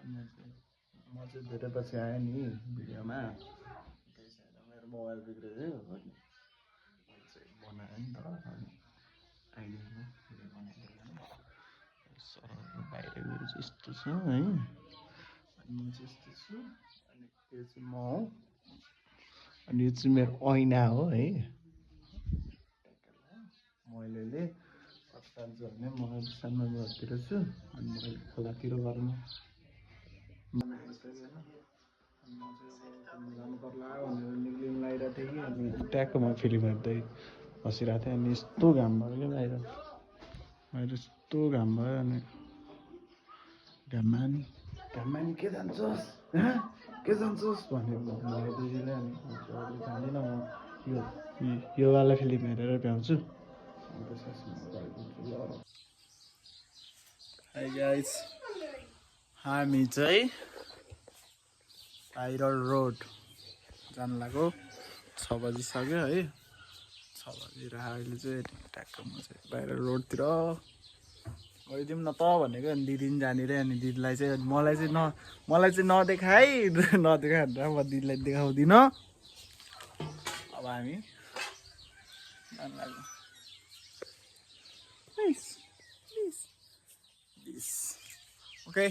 म चाहिँ धेरै पछि आएँ नि भिडियोमा त्यही छैन मेरो मोबाइल बिग्रेको अनि चाहिँ बनाएँ नि त अनि अहिले भिडियो बनाइदिएँ बाहिर गएर चाहिँ यस्तो छ है अनि म चाहिँ यस्तो छु अनि यो चाहिँ म हो अनि यो चाहिँ मेरो ऐना हो है मैले कता जान्छु भने म सानो घरतिर छु अनि मैले खोलातिर घरमा जानु पर्ला भनेर निक्लिनु लागिरहेको थिएँ कि अनि ट्याक्क म फिल्म हेर्दै बसिरहेको थिएँ अनि यस्तो घाम भयो क्या बाहिर यस्तो घाम भयो अनि घाममा नि के जान्छस् के जान्छस् भन्यो मलाई दिदीले अनि जाँदिनँ म यो वाला फिल्म हेरेर भ्याउँछु हाई गाइस हामी चाहिँ भाइरल रोड जानु लाग्यो 6 बजिसक्यो है 6 बजेर अहिले चाहिँ ट्याक्क म चाहिँ भाइरल रोडतिर गइदिउँ न त भनेको अनि दिदी पनि जाने रे अनि दिदीलाई चाहिँ मलाई चाहिँ नदेखाइ भनेर म दिदीलाई देखाउँदिनँ अब हामी जानु लाग्यो ओके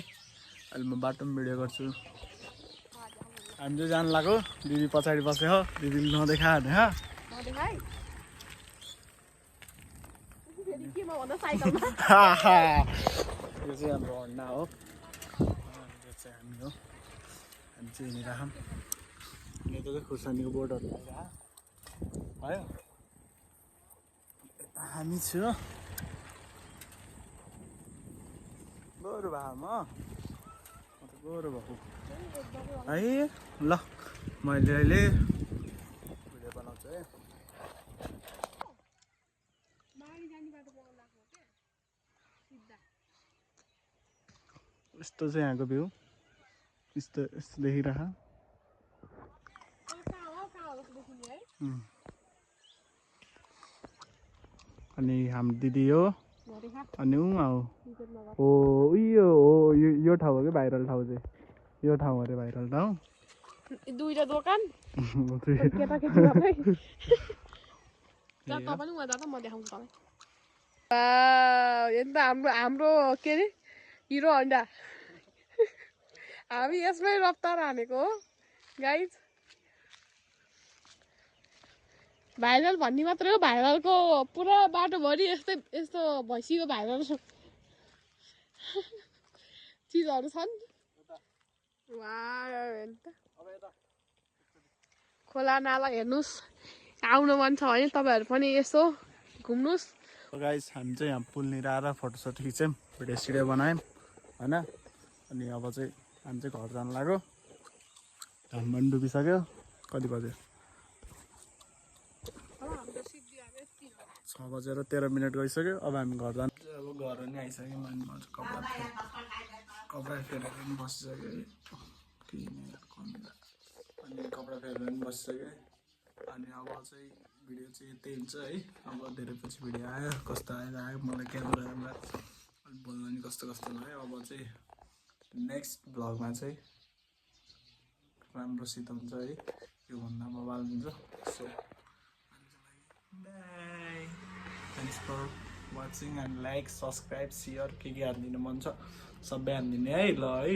अहिले म बाटोमा भिडियो गर्छु हामी चाहिँ जानु लाग्यो दिदी पछाडि बस्यो हो दिदीले नदेखा भने हो यो चाहिँ हाम्रो हन्डा हो यो चाहिँ हामी हो हामी चाहिँ हिँडिरहेछौँ यता चाहिँ खुर्सानीको बोर्डहरू लगाइरहेको भयो हामी छु गोरु भए म त गोरु भएको है ल मैले अहिले भिडियो बनाउँछु है यस्तो चाहिँ यहाँको भ्यू यस्तो देखिरह अनि हाम्रो दिदी हो अनि हो उयो हो यो ठाउँ हो कि भाइरल ठाउँ चाहिँ यो ठाउँ अरे भाइरल ठाउँ दुईटा दोकान हाम्रो के अरे हिरो हन्डा हामी यसमै रफ्तार हानेको हो गाइज भाइरल भन्ने मात्रै हो भाइरलको पुरा बाटोभरि यस्तो भइसक्यो भाइरल चिजहरू छन् खोला नाला हेर्नुहोस् आउन मन छ भने तपाईँहरू पनि यसो घुम्नुहोस् गाइस हामी चाहिँ यहाँ पुलनिर आएर फोटोसोटो खिच्यौँ भिडियो सिडियो बनायौँ होइन अनि अब चाहिँ हामी चाहिँ घर जानु लाग्यो घाम पनि डुबिसक्यो कति बज्यो 6:13 गइसक्यो अब हामी घर जानु अब घर पनि आइसक्यौँ अनि कपडा फेरेर पनि बसिसक्यो अनि कपडा फेरेर पनि बसिसक्यो अनि अब चाहिँ भिडियो चाहिँ यतै हुन्छ है अब धेरै पछि भिडियो आयो कस्तो आयो मलाई क्यामेरामा बोल्नु नि कस्तो भयो अब चाहिँ नेक्स्ट भ्लगमा चाहिँ राम्रोसित हुन्छ है योभन्दा मोबाइल हुन्छ so bye thanks for watching and like subscribe share के हानिदिनु मन छ सबै हानिदिने है ल है